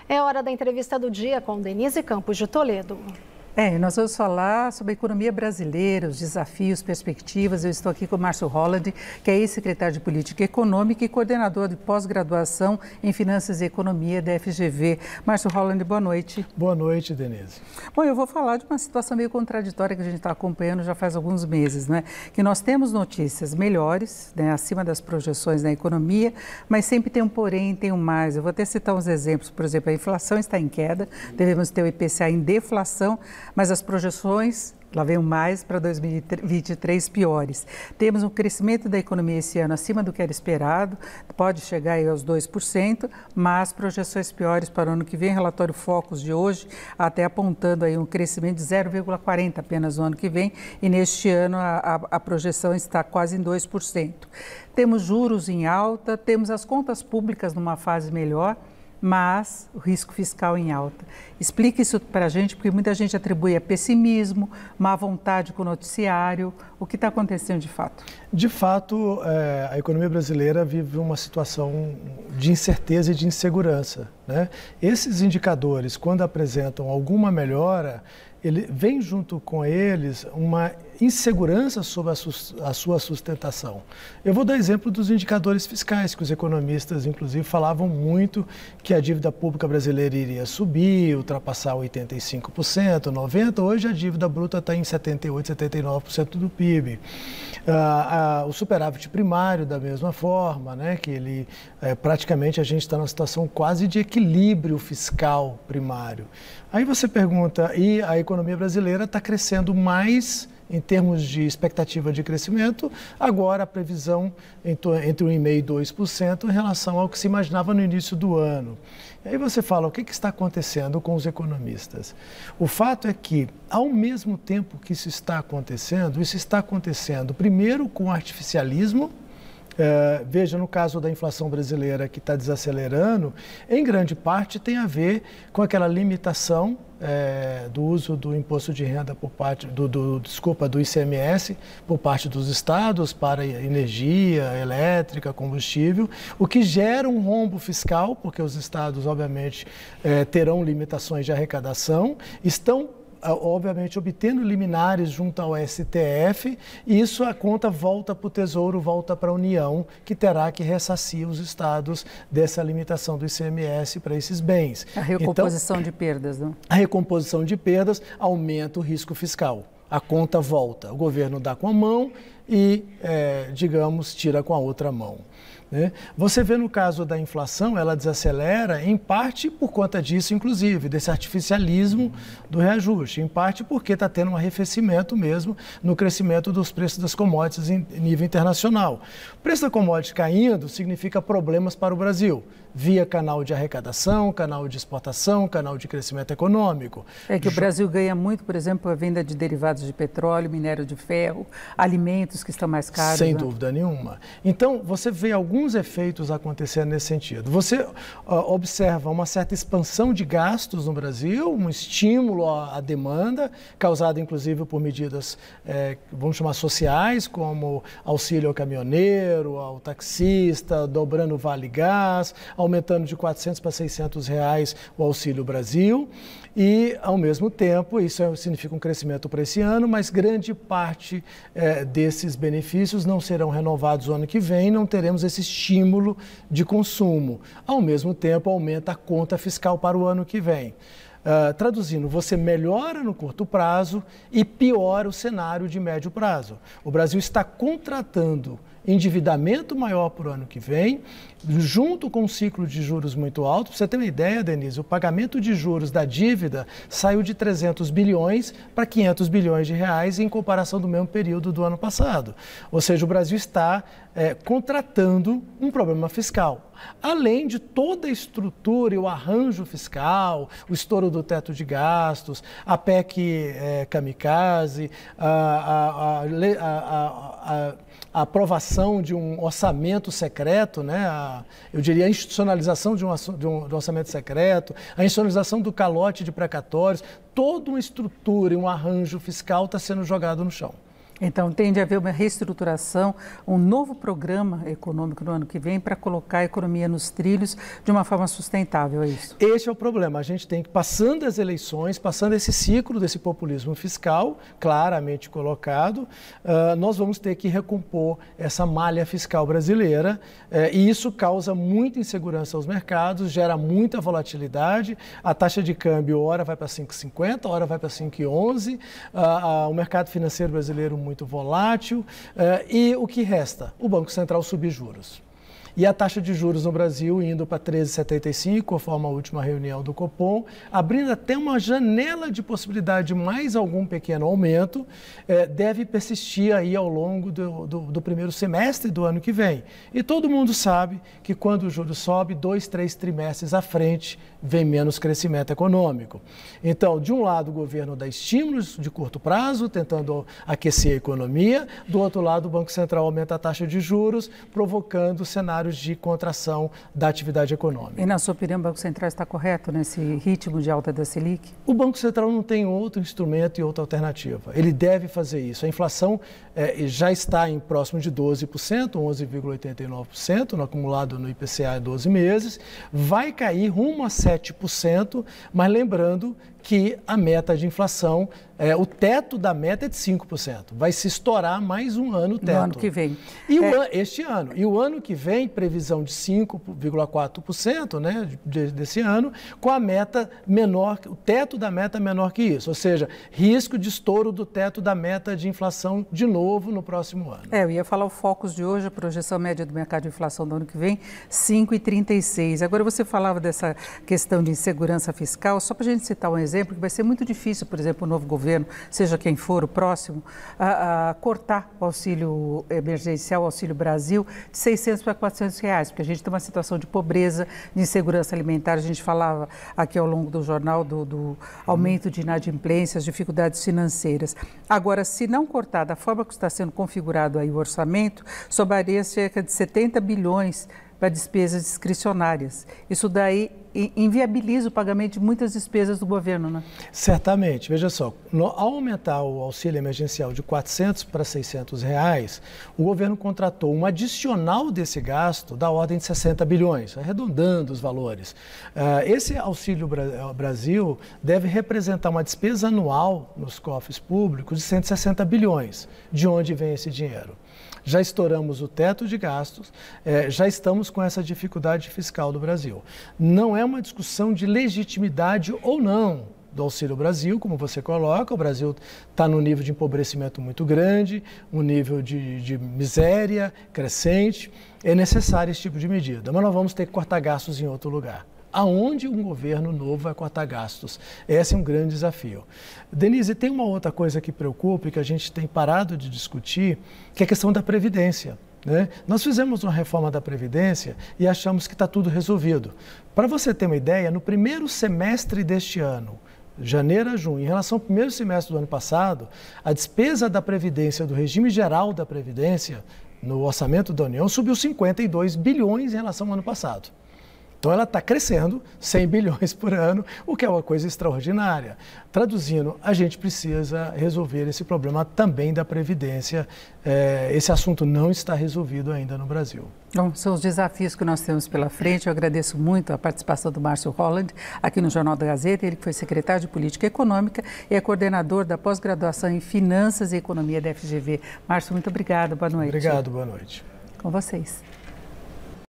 É hora da entrevista do dia com Denise Campos de Toledo. Nós vamos falar sobre a economia brasileira, os desafios, perspectivas. Eu estou aqui com o Márcio Holland, que é ex-secretário de Política Econômica e coordenador de pós-graduação em Finanças e Economia da FGV. Márcio Holland, boa noite. Boa noite, Denise. Bom, eu vou falar de uma situação meio contraditória que a gente está acompanhando já faz alguns meses, né? Que nós temos notícias melhores, né, acima das projeções da economia, mas sempre tem um porém, tem um mais. Eu vou até citar uns exemplos. Por exemplo, a inflação está em queda, devemos ter o IPCA em deflação, mas as projeções, lá vem mais para 2023 piores. Temos um crescimento da economia esse ano acima do que era esperado, pode chegar aí aos 2%, mas projeções piores para o ano que vem. Relatório Focus de hoje, até apontando aí um crescimento de 0,40% apenas no ano que vem, e neste ano a projeção está quase em 2%. Temos juros em alta, temos as contas públicas numa fase melhor, mas o risco fiscal em alta. Explique isso para a gente, porque muita gente atribui a pessimismo, má vontade com o noticiário. O que está acontecendo de fato? De fato, a economia brasileira vive uma situação de incerteza e de insegurança, né? Esses indicadores, quando apresentam alguma melhora, ele vem junto com eles uma insegurança sobre a sua sustentação. Eu vou dar exemplo dos indicadores fiscais, que os economistas, inclusive, falavam muito que a dívida pública brasileira iria subir, ultrapassar 85%, 90%. Hoje a dívida bruta está em 78%, 79% do PIB. O superávit primário, da mesma forma, né, que ele, praticamente a gente está numa situação quase de equilíbrio fiscal primário. Aí você pergunta, e a economia brasileira está crescendo mais em termos de expectativa de crescimento, agora a previsão entre 1,5% e 2% em relação ao que se imaginava no início do ano. E aí você fala, o que está acontecendo com os economistas? O fato é que, ao mesmo tempo que isso está acontecendo primeiro com o artificialismo. Veja, no caso da inflação brasileira que está desacelerando, em grande parte tem a ver com aquela limitação do uso do imposto de renda por parte do ICMS por parte dos estados para energia elétrica, combustível, o que gera um rombo fiscal, porque os estados, obviamente, terão limitações de arrecadação, estão obviamente obtendo liminares junto ao STF, e isso a conta volta para o Tesouro, volta para a União, que terá que ressarcir os estados dessa limitação do ICMS para esses bens. A recomposição de perdas, não? A recomposição de perdas aumenta o risco fiscal. A conta volta, o governo dá com a mão e, digamos, tira com a outra mão. Você vê no caso da inflação, ela desacelera em parte por conta disso, inclusive, desse artificialismo do reajuste, em parte porque está tendo um arrefecimento mesmo no crescimento dos preços das commodities em nível internacional. O preço da commodity caindo significa problemas para o Brasil, via canal de arrecadação, canal de exportação, canal de crescimento econômico. É que o Brasil ganha muito, por exemplo, a venda de derivados de petróleo, minério de ferro, alimentos que estão mais caros. Sem dúvida nenhuma. Então, você vê alguns efeitos acontecendo nesse sentido. Você observa uma certa expansão de gastos no Brasil, um estímulo à demanda, causado inclusive por medidas, vamos chamar sociais, como auxílio ao caminhoneiro, ao taxista, dobrando o Vale Gás, aumentando de R$ 400 para R$ 600 o Auxílio Brasil, e, ao mesmo tempo, isso significa um crescimento para esse ano, mas grande parte desses benefícios não serão renovados no ano que vem, não teremos esse estímulo de consumo. Ao mesmo tempo, aumenta a conta fiscal para o ano que vem. Traduzindo, você melhora no curto prazo e piora o cenário de médio prazo. O Brasil está contratando endividamento maior para o ano que vem, junto com um ciclo de juros muito alto. Para você ter uma ideia, Denise, o pagamento de juros da dívida saiu de 300 bilhões para 500 bilhões de reais em comparação do mesmo período do ano passado. Ou seja, o Brasil está contratando um problema fiscal, além de toda a estrutura e o arranjo fiscal, o estouro do teto de gastos, a PEC kamikaze, a aprovação de um orçamento secreto, né? Eu diria a institucionalização de um orçamento secreto, a institucionalização do calote de precatórios, toda uma estrutura e um arranjo fiscal está sendo jogado no chão. Então, tende a haver uma reestruturação, um novo programa econômico no ano que vem para colocar a economia nos trilhos de uma forma sustentável, é isso? Esse é o problema. A gente tem que, passando as eleições, passando esse ciclo desse populismo fiscal, claramente colocado, nós vamos ter que recompor essa malha fiscal brasileira e isso causa muita insegurança aos mercados, gera muita volatilidade, a taxa de câmbio hora vai para 5,50, hora vai para 5,11, o mercado financeiro brasileiro muito volátil, e o que resta? O Banco Central subir juros. E a taxa de juros no Brasil indo para 13,75, conforme a última reunião do Copom, abrindo até uma janela de possibilidade de mais algum pequeno aumento, deve persistir aí ao longo do primeiro semestre do ano que vem. E todo mundo sabe que quando o juros sobe, 2, 3 trimestres à frente, vem menos crescimento econômico. Então, de um lado, o governo dá estímulos de curto prazo, tentando aquecer a economia, do outro lado, o Banco Central aumenta a taxa de juros, provocando cenários de contração da atividade econômica. E, na sua opinião, o Banco Central está correto nesse ritmo de alta da Selic? O Banco Central não tem outro instrumento e outra alternativa. Ele deve fazer isso. A inflação já está em próximo de 12%, 11,89% no acumulado no IPCA em 12 meses, vai cair rumo a 7%, mas lembrando que a meta de inflação, o teto da meta é de 5%. Vai se estourar mais um ano o teto. No ano que vem. Este ano. E o ano que vem, previsão de 5,4%, né, desse ano, com a meta menor, o teto da meta menor que isso. Ou seja, risco de estouro do teto da meta de inflação de novo no próximo ano. Eu ia falar o Focus de hoje, a projeção média do mercado de inflação do ano que vem, 5,36. Agora, você falava dessa questão de insegurança fiscal, só para a gente citar um exemplo, que vai ser muito difícil, por exemplo, o novo governo, seja quem for o próximo, a cortar o auxílio emergencial, o Auxílio Brasil, de 600 para 400 reais, porque a gente tem uma situação de pobreza, de insegurança alimentar. A gente falava aqui ao longo do jornal do aumento de inadimplências, dificuldades financeiras. Agora, se não cortar da forma que está sendo configurado aí o orçamento, sobraria cerca de 70 bilhões para despesas discricionárias. Isso daí inviabiliza o pagamento de muitas despesas do governo, né? Certamente. Veja só, ao aumentar o auxílio emergencial de 400 para 600 reais, o governo contratou um adicional desse gasto da ordem de 60 bilhões, arredondando os valores. Esse Auxílio Brasil deve representar uma despesa anual nos cofres públicos de 160 bilhões. De onde vem esse dinheiro? Já estouramos o teto de gastos, já estamos com essa dificuldade fiscal do Brasil. Não é uma discussão de legitimidade ou não do Auxílio Brasil, como você coloca. O Brasil está num nível de empobrecimento muito grande, um nível de miséria crescente. É necessário esse tipo de medida, mas nós vamos ter que cortar gastos em outro lugar. Aonde um governo novo vai cortar gastos? Esse é um grande desafio. Denise, tem uma outra coisa que preocupa e que a gente tem parado de discutir, que é a questão da Previdência, né? Nós fizemos uma reforma da Previdência e achamos que está tudo resolvido. Para você ter uma ideia, no primeiro semestre deste ano, janeiro a junho, em relação ao primeiro semestre do ano passado, a despesa da Previdência, do regime geral da Previdência, no orçamento da União, subiu 52 bilhões em relação ao ano passado. Então, ela está crescendo 100 bilhões por ano, o que é uma coisa extraordinária. Traduzindo, a gente precisa resolver esse problema também da Previdência. Esse assunto não está resolvido ainda no Brasil. Bom, são os desafios que nós temos pela frente. Eu agradeço muito a participação do Márcio Holland aqui no Jornal da Gazeta. Ele que foi secretário de Política Econômica e é coordenador da pós-graduação em Finanças e Economia da FGV. Márcio, muito obrigado. Boa noite. Obrigado, boa noite. Com vocês.